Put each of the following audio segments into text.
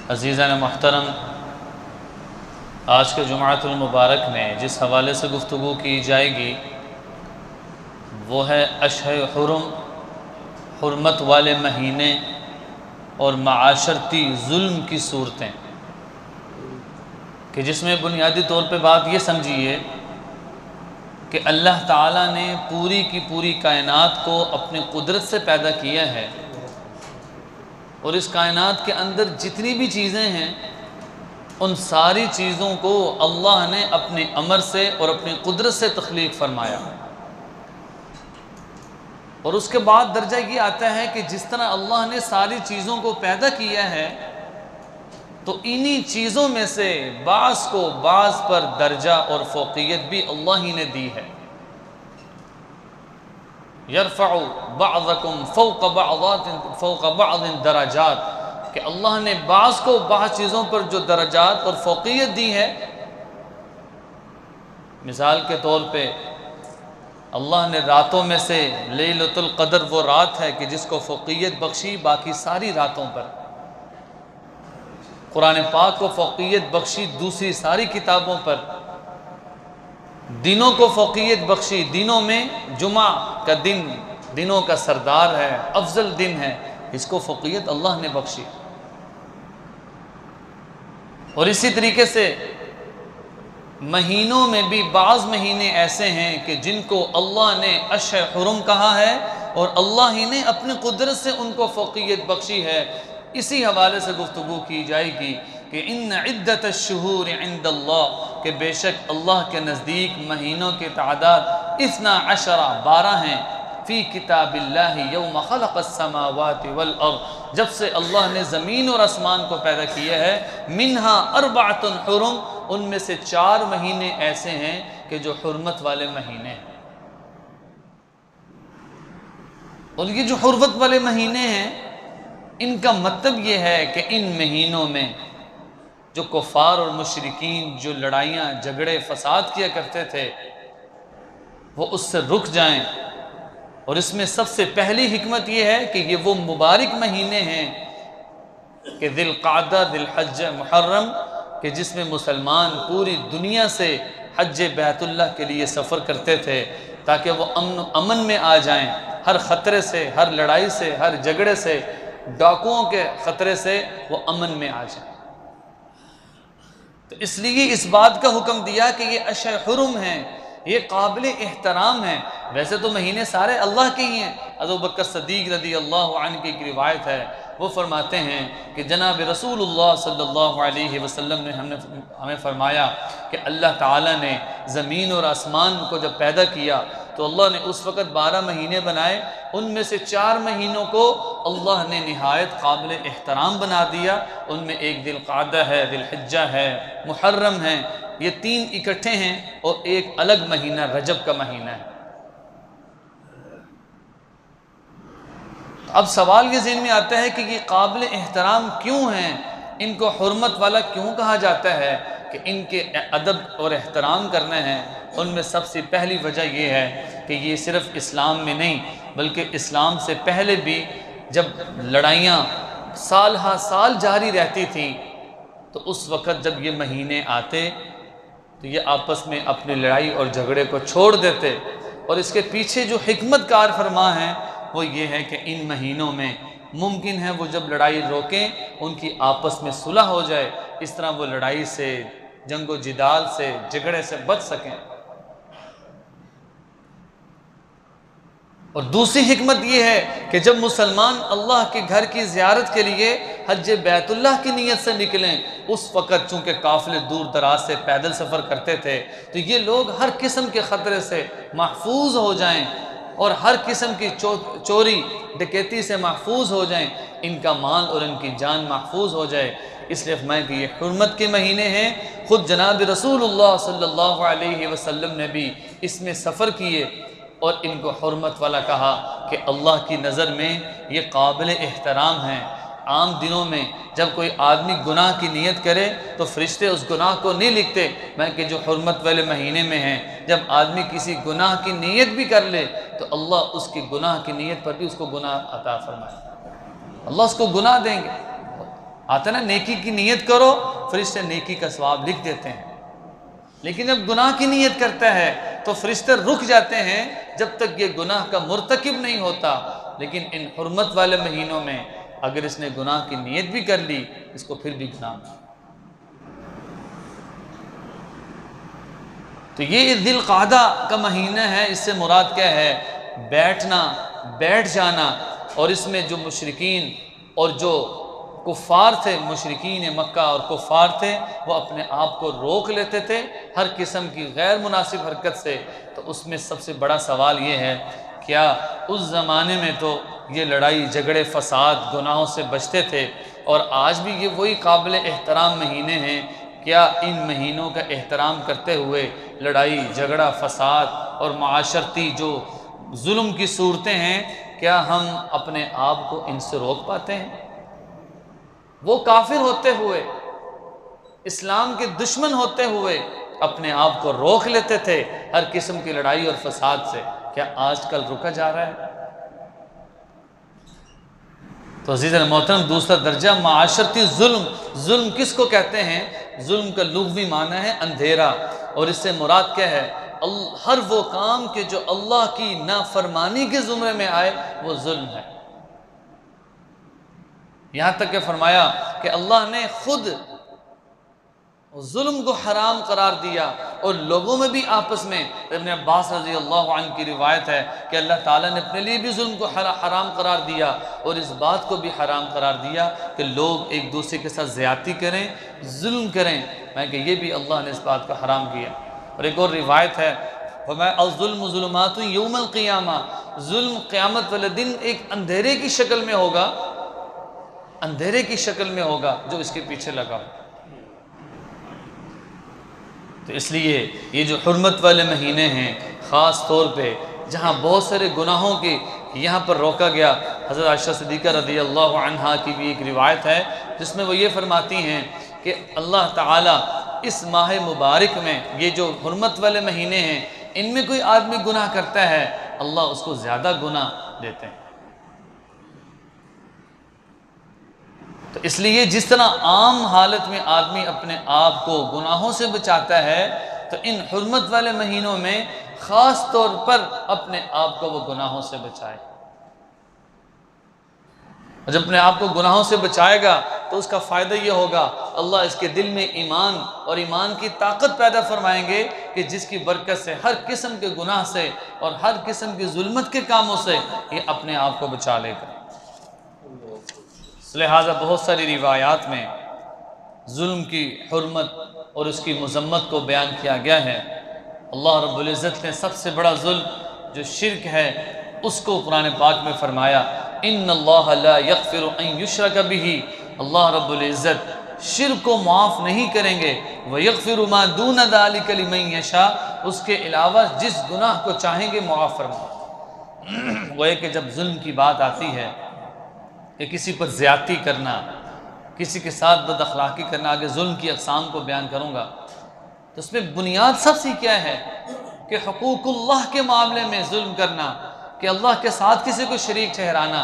عزیزان محترم، آج کے جمعۃ المبارک میں جس حوالے سے گفتگو کی جائے گی وہ ہے اشہر حرم، حرمت والے مہینے اور معاشرتی ظلم کی صورتیں، کہ جس میں بنیادی طور پہ بات یہ سمجھیے کہ اللہ تعالیٰ نے پوری کی پوری کائنات کو اپنی قدرت سے پیدا کیا ہے، اور اس کائنات کے اندر جتنی بھی چیزیں ہیں ان ساری چیزوں کو اللہ نے اپنے امر سے اور اپنی قدرت سے تخلیق فرمایا۔ اور اس کے بعد درجہ یہ آتا ہے کہ جس طرح اللہ نے ساری چیزوں کو پیدا کیا ہے تو انہی چیزوں میں سے بعض کو بعض پر درجہ اور فوقیت بھی اللہ ہی نے دی ہے۔ یرفع بعضکم فوق بعض درجات، کہ اللہ نے بعض کو بعض چیزوں پر جو درجات اور فوقیت دی ہے۔ مثال کے طور پہ اللہ نے راتوں میں سے لیلۃ القدر وہ رات ہے کہ جس کو فوقیت بخشی باقی ساری راتوں پر، قرآن پاک کو فوقیت بخشی دوسری ساری کتابوں پر، دنوں کو فوقیت بخشی، دنوں میں جمعہ کا دن دنوں کا سردار ہے، افضل دن ہے، اس کو فوقیت اللہ نے بخشی۔ اور اسی طریقے سے مہینوں میں بھی بعض مہینے ایسے ہیں کہ جن کو اللہ نے اشہر حرم کہا ہے اور اللہ ہی نے اپنی قدرت سے ان کو فوقیت بخشی ہے۔ اسی حوالے سے گفتگو کی جائے گی کہ ان عدت الشہور عند اللہ، کہ بے شک اللہ کے نزدیک مہینوں کی تعداد 12 ہیں، فی کتاب اللہ یوم خلق السماوات والارض، جب سے اللہ نے زمین اور آسمان کو پیدا کیا ہے، منہا 4 حرم، ان میں سے 4 مہینے ایسے ہیں کہ جو حرمت والے مہینے ہیں۔ اور یہ جو حرمت والے مہینے ہیں ان کا مطلب یہ ہے کہ ان مہینوں میں جو کفار اور مشرکین جو لڑائیاں جھگڑے فساد کیا کرتے تھے وہ اس سے رک جائیں۔ اور اس میں سب سے پہلی حکمت یہ ہے کہ یہ وہ مبارک مہینے ہیں کہ ذی القعدہ، ذی الحجہ، محرم، کہ جس میں مسلمان پوری دنیا سے حج بیت اللہ کے لیے سفر کرتے تھے تاکہ وہ امن میں آ جائیں، ہر خطرے سے، ہر لڑائی سے، ہر جھگڑے سے، ڈاکوؤں کے خطرے سے وہ امن میں آ جائیں۔ تو اس لیے اس بات کا حکم دیا کہ یہ اشہر حرم ہیں، یہ قابل احترام ہیں۔ ویسے تو مہینے سارے اللہ کے ہی ہیں۔ ابوبکر صدیق رضی اللہ عنہ کی ایک روایت ہے، وہ فرماتے ہیں کہ جناب رسول اللہ صلی اللہ علیہ وسلم نے ہمیں فرمایا کہ اللہ تعالیٰ نے زمین اور آسمان کو جب پیدا کیا تو اللہ نے اس وقت 12 مہینے بنائے، ان میں سے 4 مہینوں کو اللہ نے نہایت قابل احترام بنا دیا۔ ان میں ایک ذی القعدہ ہے، ذی الحجہ ہے، محرم ہے، یہ 3 اکٹھے ہیں، اور ایک الگ مہینہ رجب کا مہینہ ہے۔ اب سوال یہ ذہن میں آتا ہے کہ یہ قابل احترام کیوں ہیں، ان کو حرمت والا کیوں کہا جاتا ہے، کہ ان کے ادب اور احترام کرنے ہیں۔ ان میں سب سے پہلی وجہ یہ ہے کہ یہ صرف اسلام میں نہیں بلکہ اسلام سے پہلے بھی جب لڑائیاں سال ہا سال جاری رہتی تھیں تو اس وقت جب یہ مہینے آتے تو یہ آپس میں اپنی لڑائی اور جھگڑے کو چھوڑ دیتے۔ اور اس کے پیچھے جو حکمت کار فرما ہے وہ یہ ہے کہ ان مہینوں میں ممکن ہے وہ جب لڑائی روکیں ان کی آپس میں صلح ہو جائے، اس طرح وہ لڑائی سے، جنگ و جدال سے، جھگڑے سے بچ سکیں۔ اور دوسری حکمت یہ ہے کہ جب مسلمان اللہ کے گھر کی زیارت کے لیے حج بیت اللہ کی نیت سے نکلیں، اس وقت چونکہ قافلے دور دراز سے پیدل سفر کرتے تھے تو یہ لوگ ہر قسم کے خطرے سے محفوظ ہو جائیں اور ہر قسم کی چوری ڈکیتی سے محفوظ ہو جائیں، ان کا مال اور ان کی جان محفوظ ہو جائے۔ اس لیے فرمایا کہ یہ حرمت کے مہینے ہیں۔ خود جناب رسول اللہ صلی اللہ علیہ وسلم نے بھی اس میں سفر کیے اور ان کو حرمت والا کہا کہ اللہ کی نظر میں یہ قابل احترام ہیں۔ عام دنوں میں جب کوئی آدمی گناہ کی نیت کرے تو فرشتے اس گناہ کو نہیں لکھتے، بلکہ جو حرمت والے مہینے میں ہیں جب آدمی کسی گناہ کی نیت بھی کر لے تو اللہ اس کی گناہ کی نیت پر بھی اس کو گناہ عطا فرمائے، اللہ اس کو گناہ دیں گے۔ آتا نا نیکی کی نیت کرو، فرشتے نیکی کا ثواب لکھ دیتے ہیں، لیکن جب گناہ کی نیت کرتا ہے تو فرشتے رک جاتے ہیں جب تک یہ گناہ کا مرتکب نہیں ہوتا۔ لیکن ان حرمت والے مہینوں میں اگر اس نے گناہ کی نیت بھی کر لی، اس کو پھر بھی گناہ نہیں۔ تو یہ ذی القعدہ کا مہینہ ہے، اس سے مراد کیا ہے؟ بیٹھ جانا، اور اس میں جو مشرکین اور جو کفار تھے، مشرکین مکہ اور کفار تھے، وہ اپنے آپ کو روک لیتے تھے ہر قسم کی غیر مناسب حرکت سے۔ تو اس میں سب سے بڑا سوال یہ ہے، کیا اس زمانے میں تو یہ لڑائی جھگڑے فساد گناہوں سے بچتے تھے، اور آج بھی یہ وہی قابل احترام مہینے ہیں؟ کیا ان مہینوں کا احترام کرتے ہوئے لڑائی جھگڑا فساد اور معاشرتی جو ظلم کی صورتیں ہیں، کیا ہم اپنے آپ کو ان سے روک پاتے ہیں؟ وہ کافر ہوتے ہوئے، اسلام کے دشمن ہوتے ہوئے اپنے آپ کو روک لیتے تھے ہر قسم کی لڑائی اور فساد سے، کیا آج کل رکا جا رہا ہے؟ تو عزیز محترم، دوسرا درجہ معاشرتی ظلم کس کو کہتے ہیں؟ ظلم کا لغوی معنی ہے اندھیرا، اور اس سے مراد کیا ہے؟ ہر وہ کام کہ جو اللہ کی نافرمانی کے زمرے میں آئے وہ ظلم ہے۔ یہاں تک کہ فرمایا کہ اللہ نے خود ظلم کو حرام قرار دیا، اور لوگوں میں بھی آپس میں، ابن عباس رضی اللہ عنہ کی روایت ہے کہ اللہ تعالیٰ نے اپنے لیے بھی ظلم کو حرام قرار دیا، اور اس بات کو بھی حرام قرار دیا کہ لوگ ایک دوسرے کے ساتھ زیادتی کریں، ظلم کریں، میں کہ یہ بھی اللہ نے اس بات کو حرام کیا۔ اور ایک اور روایت ہے، الظلم ظلمات یوم القیامہ، ظلم قیامت والے دن ایک اندھیرے کی شکل میں ہوگا، اندھیرے کی شکل میں ہوگا جو اس کے پیچھے لگا۔ تو اس لیے یہ جو حرمت والے مہینے ہیں، خاص طور پہ جہاں بہت سارے گناہوں کی یہاں پر روکا گیا، حضرت عائشہ صدیقہ رضی اللہ عنہا کی بھی ایک روایت ہے جس میں وہ یہ فرماتی ہیں کہ اللہ تعالیٰ اس ماہ مبارک میں، یہ جو حرمت والے مہینے ہیں، ان میں کوئی آدمی گناہ کرتا ہے، اللہ اس کو زیادہ گناہ دیتے ہیں۔ تو اس لیے جس طرح عام حالت میں آدمی اپنے آپ کو گناہوں سے بچاتا ہے، تو ان حرمت والے مہینوں میں خاص طور پر اپنے آپ کو وہ گناہوں سے بچائے۔ اور جب اپنے آپ کو گناہوں سے بچائے گا تو اس کا فائدہ یہ ہوگا، اللہ اس کے دل میں ایمان اور ایمان کی طاقت پیدا فرمائیں گے کہ جس کی برکت سے ہر قسم کے گناہ سے اور ہر قسم کی ظلمت کے کاموں سے یہ اپنے آپ کو بچا لے گا۔ لہٰذا بہت ساری روایات میں ظلم کی حرمت اور اس کی مذمت کو بیان کیا گیا ہے۔ اللہ رب العزت نے سب سے بڑا ظلم جو شرک ہے اس کو قرآن پاک میں فرمایا، ان اللہ لا یغفر ان یشرک بہ، اللہ رب العزت شرک کو معاف نہیں کریں گے، ویغفر ما دون ذلک لمن یشاء، اس کے علاوہ جس گناہ کو چاہیں گے معاف فرمائیں۔ وہ ہے کہ جب ظلم کی بات آتی ہے کہ کسی پر زیادتی کرنا، کسی کے ساتھ بد اخلاقی کرنا، آگے ظلم کی اقسام کو بیان کروں گا، تو اس میں بنیاد سب سے کیا ہے کہ حقوق اللہ کے معاملے میں ظلم کرنا، کہ اللہ کے ساتھ کسی کو شریک ٹھہرانا،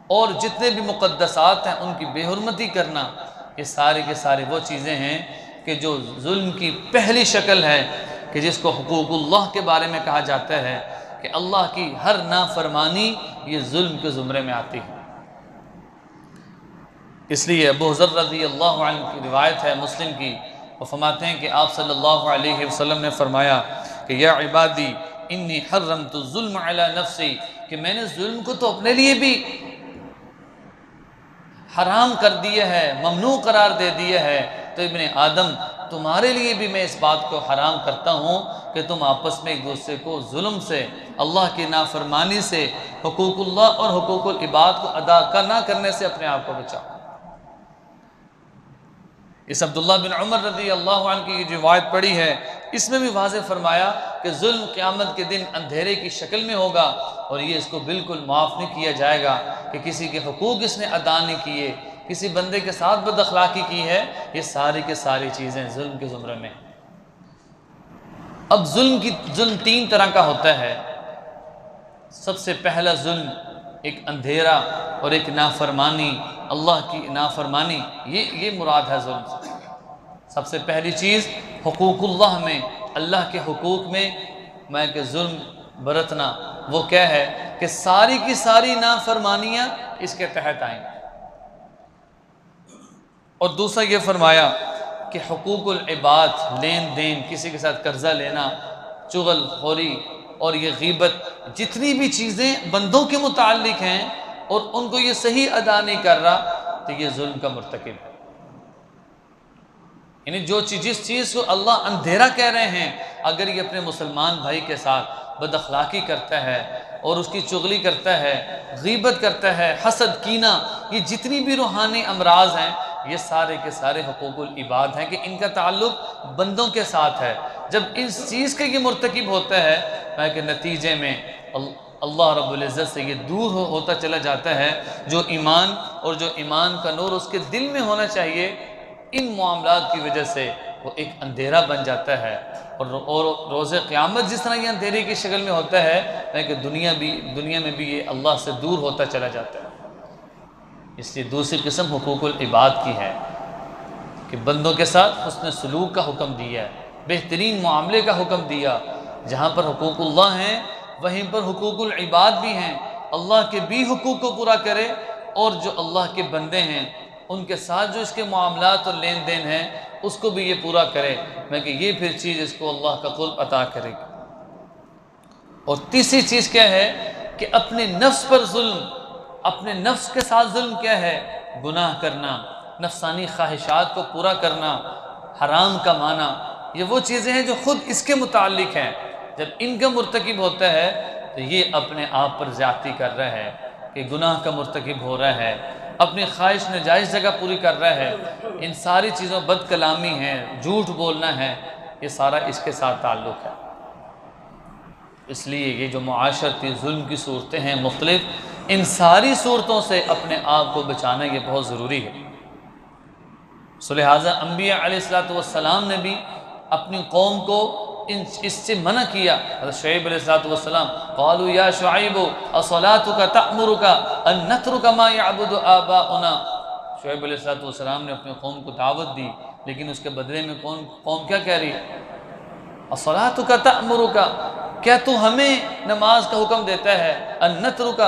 اور جتنے بھی مقدسات ہیں ان کی بے حرمتی کرنا، یہ سارے کے سارے وہ چیزیں ہیں کہ جو ظلم کی پہلی شکل ہے، کہ جس کو حقوق اللہ کے بارے میں کہا جاتا ہے کہ اللہ کی ہر نافرمانی یہ ظلم کے زمرے میں آتی ہے۔ اس لیے ابو ذر رضی اللہ عنہ کی روایت ہے مسلم کی، وہ فرماتے ہیں کہ آپ صلی اللہ علیہ وسلم نے فرمایا کہ یا عبادی انی حرمت الظلم علی نفسی، کہ میں نے ظلم کو تو اپنے لیے بھی حرام کر دیا ہے، ممنوع قرار دے دیا ہے، تو ابن آدم تمہارے لیے بھی میں اس بات کو حرام کرتا ہوں کہ تم آپس میں ایک دوسرے کو ظلم سے، اللہ کی نافرمانی سے، حقوق اللہ اور حقوق العباد کو ادا نہ کرنے سے اپنے آپ کو بچاؤ۔ اس عبداللہ بن عمر رضی اللہ عنہ کی روایت پڑھی ہے، اس میں بھی واضح فرمایا کہ ظلم قیامت کے دن اندھیرے کی شکل میں ہوگا، اور یہ اس کو بالکل معاف نہیں کیا جائے گا کہ کسی کے حقوق اس نے ادا نہیں کیے، کسی بندے کے ساتھ بد اخلاقی کی ہے، یہ ساری کے ساری چیزیں ظلم کے زمرے میں۔ اب ظلم تین طرح کا ہوتا ہے۔ سب سے پہلا ظلم ایک اندھیرا اور ایک نافرمانی اللہ کی نافرمانی، یہ مراد ہے ظلم سے۔ سب سے پہلی چیز حقوق اللہ میں، اللہ کے حقوق میں کہ ظلم برتنا، وہ کیا ہے کہ ساری کی ساری نافرمانیاں اس کے تحت آئیں۔ اور دوسرا یہ فرمایا کہ حقوق العباد، لین دین، کسی کے ساتھ قرضہ لینا، چغل خوری اور یہ غیبت، جتنی بھی چیزیں بندوں کے متعلق ہیں اور ان کو یہ صحیح ادا نہیں کر رہا تو یہ ظلم کا مرتکب ہے۔ یعنی جس چیز کو اللہ اندھیرا کہہ رہے ہیں، اگر یہ اپنے مسلمان بھائی کے ساتھ بد اخلاقی کرتا ہے اور اس کی چغلی کرتا ہے، غیبت کرتا ہے، حسد، کینہ، یہ جتنی بھی روحانی امراض ہیں، یہ سارے کے سارے حقوق العباد ہیں کہ ان کا تعلق بندوں کے ساتھ ہے۔ جب اس چیز کا یہ مرتکب ہوتا ہے کہ نتیجے میں اللہ رب العزت سے یہ دور ہوتا چلا جاتا ہے، جو ایمان اور جو ایمان کا نور اس کے دل میں ہونا چاہیے، ان معاملات کی وجہ سے وہ ایک اندھیرا بن جاتا ہے۔ اور روز قیامت جس طرح یہ اندھیرے کی شکل میں ہوتا ہے کہ دنیا میں بھی یہ اللہ سے دور ہوتا چلا جاتا ہے۔ اس لیے دوسری قسم حقوق العباد کی ہے کہ بندوں کے ساتھ حسن سلوک کا حکم دیا ہے، بہترین معاملے کا حکم دیا۔ جہاں پر حقوق اللہ ہیں وہیں پر حقوق العباد بھی ہیں، اللہ کے بھی حقوق کو پورا کرے اور جو اللہ کے بندے ہیں ان کے ساتھ جو اس کے معاملات اور لین دین ہیں اس کو بھی یہ پورا کرے، کہ یہ پھر چیز اس کو اللہ کا قرب عطا کرے گی۔ اور تیسری چیز کیا ہے کہ اپنے نفس پر ظلم، اپنے نفس کے ساتھ ظلم کیا ہے؟ گناہ کرنا، نفسانی خواہشات کو پورا کرنا، حرام کمانا، یہ وہ چیزیں ہیں جو خود اس کے متعلق ہیں۔ جب ان کا مرتکب ہوتا ہے تو یہ اپنے آپ پر زیادتی کر رہا ہے کہ گناہ کا مرتکب ہو رہا ہے، اپنی خواہش ناجائز جگہ پوری کر رہا ہے، ان ساری چیزوں بد کلامی ہے، جھوٹ بولنا ہے، یہ سارا اس کے ساتھ تعلق ہے۔ اس لیے یہ جو معاشرتی ظلم کی صورتیں ہیں مختلف، ان ساری صورتوں سے اپنے آپ کو بچانا یہ بہت ضروری ہے۔ سو لہٰذا انبیاء علیہ السلام نے بھی اپنی قوم کو اس سے منع کیا۔ حضرت شعیب علیہ السلام قالوا یا شعیب اصلاتک تأمرک ان نترک ما یعبد آباؤنا، شعیب علیہ السلام نے اپنی قوم کو دعوت دی، لیکن اس کے بدلے میں قوم کیا کہہ رہی ہے؟ اصلاتک تأمرک، کیا تو ہمیں نماز کا حکم دیتا ہے؟ ان نترک،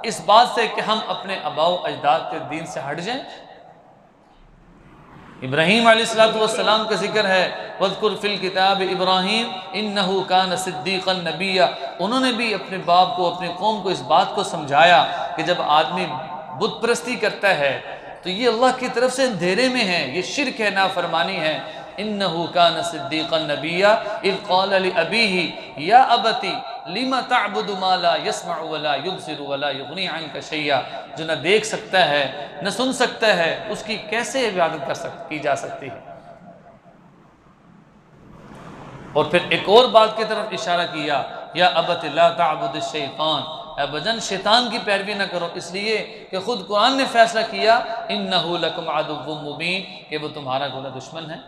اس بات سے کہ ہم اپنے آباء و اجداد کے دین سے ہٹ جائیں۔ ابراہیم علیہ السلام کا ذکر ہے، وَاذْكُرْ فِي الْكِتَابِ إِبْرَاهِيمَ إِنَّهُ كَانَ صِدِّيقًا نَبِيًّا، انہوں نے بھی اپنے باپ کو، اپنی قوم کو اس بات کو سمجھایا کہ جب آدمی بت پرستی کرتا ہے تو یہ اللہ کی طرف سے اندھیرے میں ہے، یہ شرک ہے، نافرمانی ہے۔ إِنَّهُ كَانَ صِدِّيقًا نَبِيًّا إِذْ قَالَ لِأَبِيهِ يَا أَبَتِ لِمَ تَعْبُدُ مَا لَا يَسْمَعُ وَلَا يُبْصِرُ وَلَا يُغْنِي عَنْكَ شَيْئًا، جو نہ دیکھ سکتا ہے نہ سن سکتا ہے، اس کی کیسے عبادت کی جا سکتی ہے؟ اور پھر ایک اور بات کی طرف اشارہ کیا، یا ابت لا تعبد الشیطان، اے بجن شیطان کی پیروی نہ کرو، اس لیے کہ خود قرآن نے فیصلہ کیا انہ لکم عدو مبین، کہ وہ تمہارا گولا دشمن ہے۔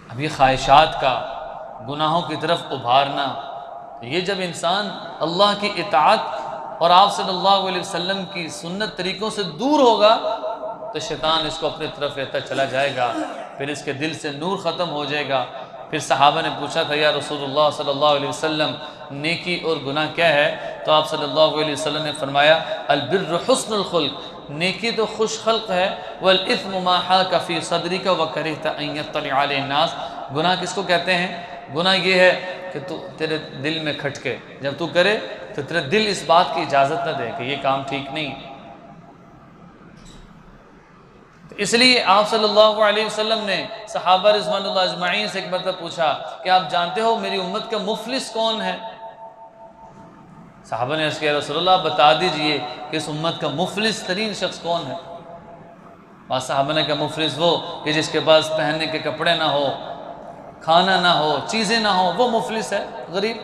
اب یہ خواہشات کا، گناہوں کی طرف ابھارنا، یہ جب انسان اللہ کی اطاعت اور آپ صلی اللہ علیہ وسلم کی سنت طریقوں سے دور ہوگا تو شیطان اس کو اپنی طرف لیتا چلا جائے گا، پھر اس کے دل سے نور ختم ہو جائے گا۔ پھر صحابہ نے پوچھا تھا یا رسول اللہ صلی اللہ علیہ وسلم نیکی اور گناہ کیا ہے؟ تو آپ صلی اللہ علیہ وسلم نے فرمایا البر حسن الخلق، نیکی تو خوش خلق ہے، والاثم ما حاک فی صدرک وکرہت ان یطلع علیہ الناس، گناہ کس کو کہتے ہیں؟ گناہ یہ ہے کہ تیرے دل میں کھٹکے، جب تو کرے تو تیرے دل اس بات کی اجازت نہ دے کہ یہ کام ٹھیک نہیں۔ اس لیے آپ صلی اللہ علیہ وسلم نے صحابہ رضوان اللہ اجمعین سے ایک مرتبہ پوچھا کہ آپ جانتے ہو میری امت کا مفلس کون ہے؟ صحابہ نے عرض کیا رسول اللہ بتا دیجئے کہ اس امت کا مفلس ترین شخص کون ہے؟ بعض صحابہ نے کہا مفلس وہ کہ جس کے پاس پہننے کے کپڑے نہ ہو، کھانا نہ ہو، چیزیں نہ ہو، وہ مفلس ہے، غریب۔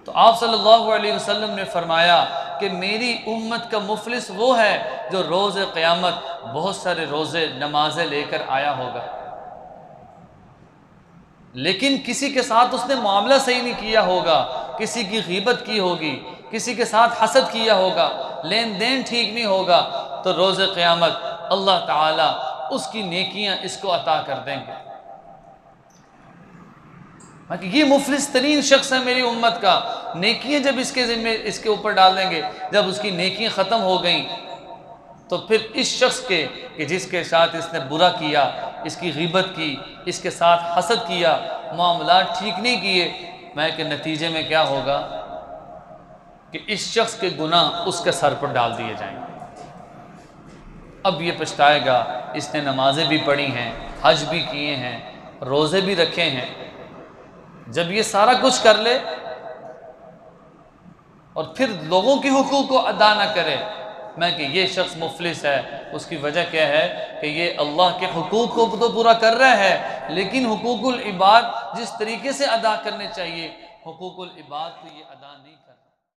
تو آپ صلی اللہ علیہ وسلم نے فرمایا کہ میری امت کا مفلس وہ ہے جو روز قیامت بہت سارے روزے نمازیں لے کر آیا ہوگا، لیکن کسی کے ساتھ اس نے معاملہ صحیح نہیں کیا ہوگا، کسی کی غیبت کی ہوگی، کسی کے ساتھ حسد کیا ہوگا، لین دین ٹھیک نہیں ہوگا تو روز قیامت اللہ تعالیٰ اس کی نیکیاں اس کو عطا کر دیں گے۔ یہ مفلس ترین شخص ہے میری امت کا، نیکیاں جب اس کے ذمہ اس کے اوپر ڈال دیں گے، جب اس کی نیکیاں ختم ہو گئیں تو پھر اس شخص کے کہ جس کے ساتھ اس نے برا کیا، اس کی غیبت کی، اس کے ساتھ حسد کیا، معاملات ٹھیک نہیں کیے، میں کہ نتیجے میں کیا ہوگا کہ اس شخص کے گناہ اس کے سر پر ڈال دیے جائیں گے۔ اب یہ پچھتائے گا اس نے نمازیں بھی پڑھی ہیں، حج بھی کیے ہیں، روزے بھی رکھے ہیں۔ جب یہ سارا کچھ کر لے اور پھر لوگوں کے حقوق کو ادا نہ کرے، میں کہ یہ شخص مفلس ہے۔ اس کی وجہ کیا ہے کہ یہ اللہ کے حقوق کو تو پورا کر رہا ہے، لیکن حقوق العباد جس طریقے سے ادا کرنے چاہیے، حقوق العباد کو یہ ادا نہیں کر